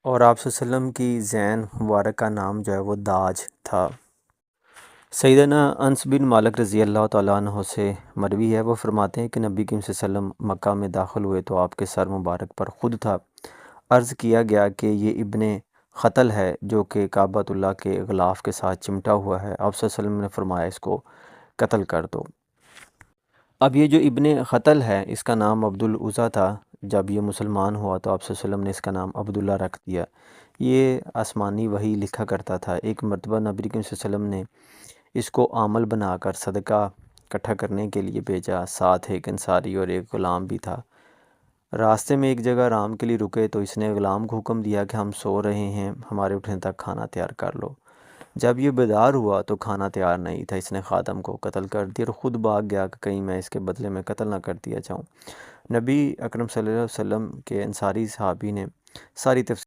और आप वसल्लम की ज़ैन मुबारक का नाम जो है वो दाज था। सैयदना अनस बिन मालिक रज़ी अल्लाह तआला अन्हो से मरवी है, वो फरमाते हैं कि नबी करीम सल्लल्लाहु अलैहि वसल्लम मक्का में दाखिल हुए तो आपके सर मुबारक पर ख़ुद था। अर्ज़ किया गया कि ये इब्ने ख़तल है जो कि काबतुल्लाह के ग़िलाफ़ के साथ चिमटा हुआ है। आप सल्लल्लाहु अलैहि वसल्लम ने फरमाया इसको कत्ल कर दो। अब ये जो इब्ने ख़तल है इसका नाम अब्दुल उज़्ज़ा था। जब ये मुसलमान हुआ तो आप सल्लल्लाहु अलैहि वसल्लम ने इसका नाम अब्दुल्ला रख दिया। ये आसमानी वही लिखा करता था। एक मरतबा नबी करीम सल्लल्लाहु अलैहि वसल्लम ने इसको आमल बनाकर सदका इकट्ठा करने के लिए भेजा। साथ एक अंसारी और एक ग़ुलाम भी था। रास्ते में एक जगह आराम के लिए रुके तो इसने ग़ुलाम को हुक्म दिया कि हम सो रहे हैं, हमारे उठने तक खाना तैयार कर लो। जब ये बेदार हुआ तो खाना तैयार नहीं था। इसने खादम को कत्ल कर दिया और ख़ुद भाग गया कि कहीं मैं इसके बदले में कत्ल ना कर दिया जाऊँ। नबी अकरम सल्लल्लाहु अलैहि वसल्लम के अंसारी सहाबी ने सारी तफसील